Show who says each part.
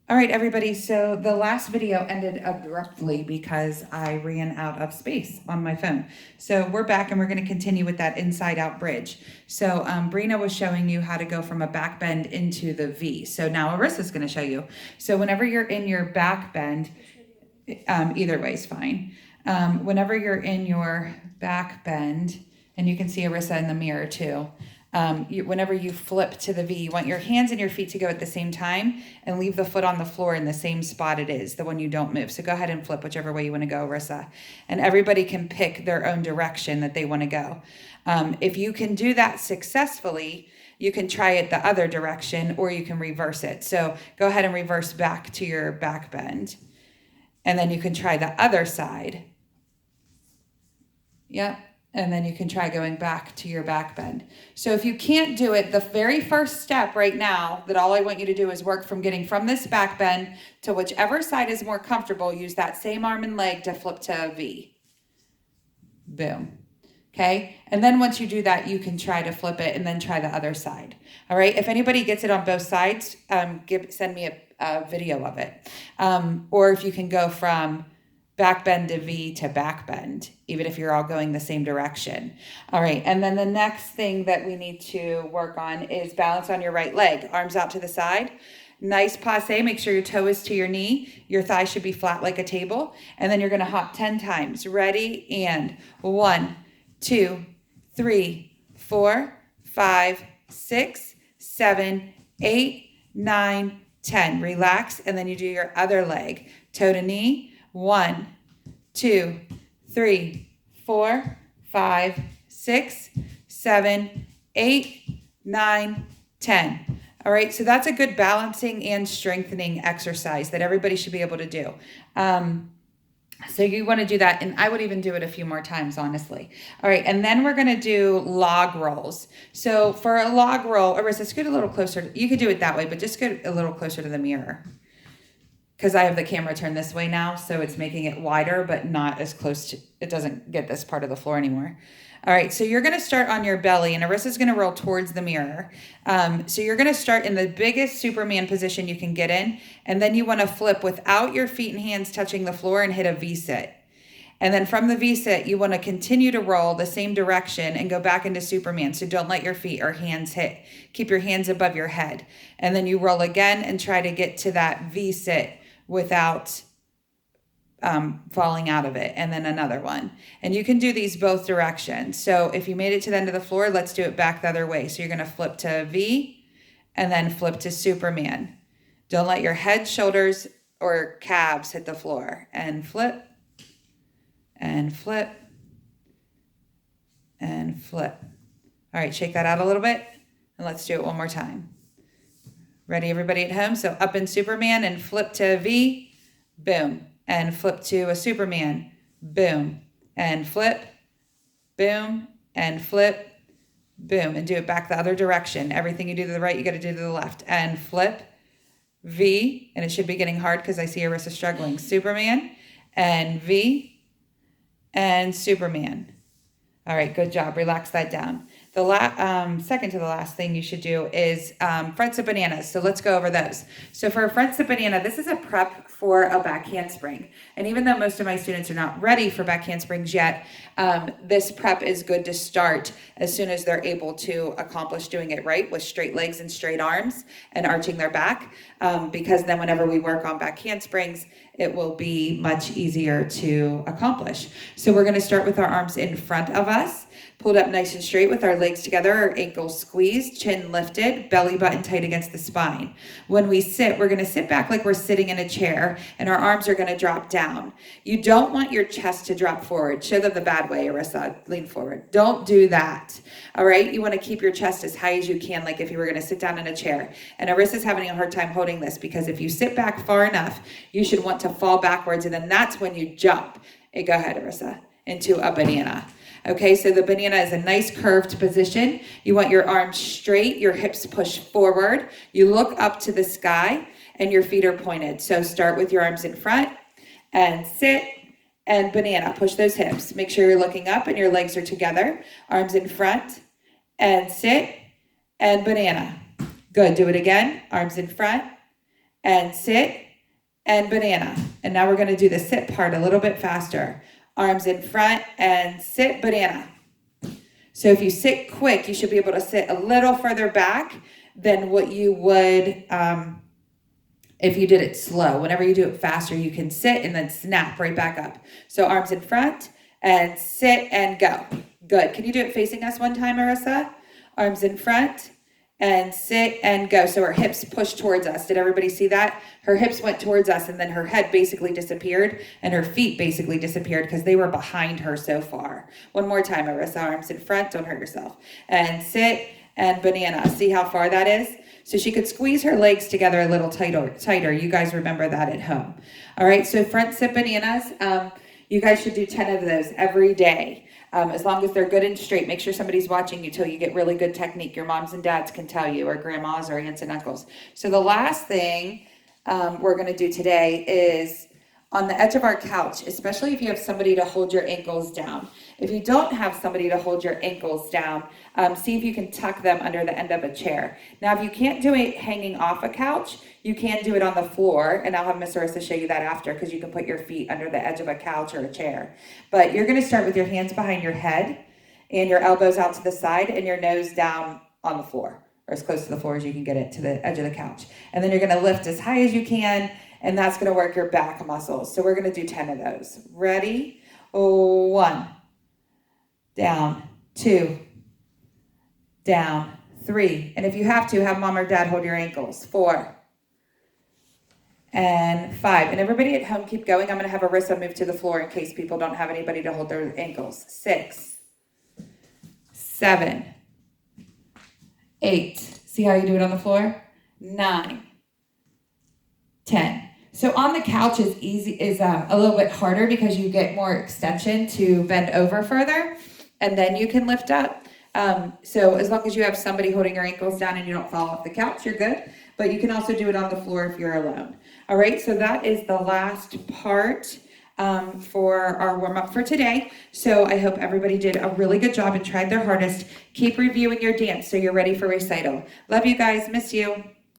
Speaker 1: All right, everybody. So the last video ended abruptly because I ran out of space on my phone. So we're back and we're going to continue with that inside out bridge. So Brina was showing you how to go from a back bend into the V. So now Arissa's going to show you. So whenever you're in your back bend, either way is fine. Whenever you're in your back bend, and you can see Arissa in the mirror too, whenever you flip to the V, you want your hands and your feet to go at the same time and leave the foot on the floor in the same spot it is, the one you don't move. So go ahead and flip whichever way you want to go, Arissa. And everybody can pick their own direction that they want to go. If you can do that successfully, you can try it the other direction or you can reverse it. So go ahead and reverse back to your back bend. And then you can try the other side. Yep. And then you can try going back to your back bend. So if you can't do it, the very first step right now, that all I want you to do is work from getting from this back bend to whichever side is more comfortable. Use that same arm and leg to flip to a V. Boom. Okay. And then once you do that, you can try to flip it and then try the other side. All right. If anybody gets it on both sides, send me a video of it. Or if you can go from back bend to V to back bend, even if you're all going the same direction. All right. And then the next thing that we need to work on is balance on your right leg, arms out to the side. Nice passe. Make sure your toe is to your knee. Your thigh should be flat like a table. And then you're going to hop 10 times. Ready? And 1, 2, 3, 4, 5, 6, 7, 8, 9, 10. Relax. And then you do your other leg. Toe to knee. 1, 2, 3, 4, 5, 6, 7, 8, 9, 10. All right, so that's a good balancing and strengthening exercise that everybody should be able to do. So you want to do that, and I would even do it a few more times, honestly. All right, and then we're going to do log rolls. So for a log roll, Arissa, scoot a little closer. You could do it that way, but just scoot a little closer to the mirror. Because I have the camera turned this way now, so it's making it wider, but not as close to, it doesn't get this part of the floor anymore. All right, so you're going to start on your belly, and Arissa's going to roll towards the mirror. So you're going to start in the biggest Superman position you can get in, and then you want to flip without your feet and hands touching the floor and hit a V-sit. And then from the V-sit, you want to continue to roll the same direction and go back into Superman. So don't let your feet or hands hit. Keep your hands above your head. And then you roll again and try to get to that V-sit without falling out of it, and then another one. And you can do these both directions. So if you made it to the end of the floor, let's do it back the other way. So you're going to flip to V and then flip to Superman. Don't let your head, shoulders, or calves hit the floor. And flip, and flip, and flip. All right, shake that out a little bit, and let's do it one more time. Ready, everybody at home? So up in Superman and flip to a V, boom. And flip to a Superman, boom. And flip, boom. And flip, boom. And do it back the other direction. Everything you do to the right, you got to do to the left. And flip, V. And it should be getting hard because I see Arissa struggling. Superman, and V, and Superman. All right, good job. Relax that down. The second to the last thing you should do is fronts of bananas. So let's go over those. So for a fronts of banana, this is a prep for a back handspring. And even though most of my students are not ready for back handsprings yet, this prep is good to start as soon as they're able to accomplish doing it right with straight legs and straight arms and arching their back. Because then whenever we work on back handsprings, it will be much easier to accomplish. So we're going to start with our arms in front of us, pulled up nice and straight with our legs together, our ankles squeezed, chin lifted, belly button tight against the spine. When we sit, we're going to sit back like we're sitting in a chair, and our arms are going to drop down. You don't want your chest to drop forward. Show them the bad way, Arissa. Lean forward. Don't do that. All right? You want to keep your chest as high as you can, like if you were going to sit down in a chair. And Arissa's having a hard time holding this because if you sit back far enough, you should want to fall backwards, and then that's when you jump. Hey, go ahead, Arissa, into a banana. Okay, so the banana is a nice curved position. You want your arms straight, your hips push forward. You look up to the sky and your feet are pointed. So start with your arms in front and sit and banana. Push those hips. Make sure you're looking up and your legs are together. Arms in front and sit and banana. Good, do it again. Arms in front and sit and banana. And now we're going to do the sit part a little bit faster. Arms in front and sit banana. So if you sit quick, you should be able to sit a little further back than what you would if you did it slow. Whenever you do it faster, you can sit and then snap right back up. So arms in front and sit and go. Good. Can you do it facing us one time, Marissa? Arms in front and sit and go. So her hips push towards us. Did everybody see that? Her hips went towards us and then her head basically disappeared and her feet basically disappeared because they were behind her so far. One more time, Marissa. Arms in front. Don't hurt yourself. And sit and banana. See how far that is? So she could squeeze her legs together a little tighter. You guys remember that at home. All right, so front sit bananas. You guys should do 10 of those every day. As long as they're good and straight. Make sure somebody's watching you till you get really good technique. Your moms and dads can tell you, or grandmas or aunts and uncles. So the last thing we're going to do today is on the edge of our couch, especially if you have somebody to hold your ankles down. If you don't have somebody to hold your ankles down, see if you can tuck them under the end of a chair. Now, if you can't do it hanging off a couch, you can do it on the floor, and I'll have Miss Arissa show you that after, because you can put your feet under the edge of a couch or a chair. But you're going to start with your hands behind your head and your elbows out to the side and your nose down on the floor, or as close to the floor as you can get it to the edge of the couch. And then you're going to lift as high as you can, and that's going to work your back muscles. So we're going to do 10 of those. Ready? 1, down, 2, down, 3. And if you have to, have mom or dad hold your ankles. 4 and 5. And everybody at home, keep going. I'm going to have Arissa move to the floor in case people don't have anybody to hold their ankles. 6, 7, 8. See how you do it on the floor? 9, 10. So on the couch is a little bit harder because you get more extension to bend over further, and then you can lift up. So as long as you have somebody holding your ankles down and you don't fall off the couch, you're good. But you can also do it on the floor if you're alone. All right, so that is the last part for our warm-up for today. So I hope everybody did a really good job and tried their hardest. Keep reviewing your dance so you're ready for recital. Love you guys. Miss you.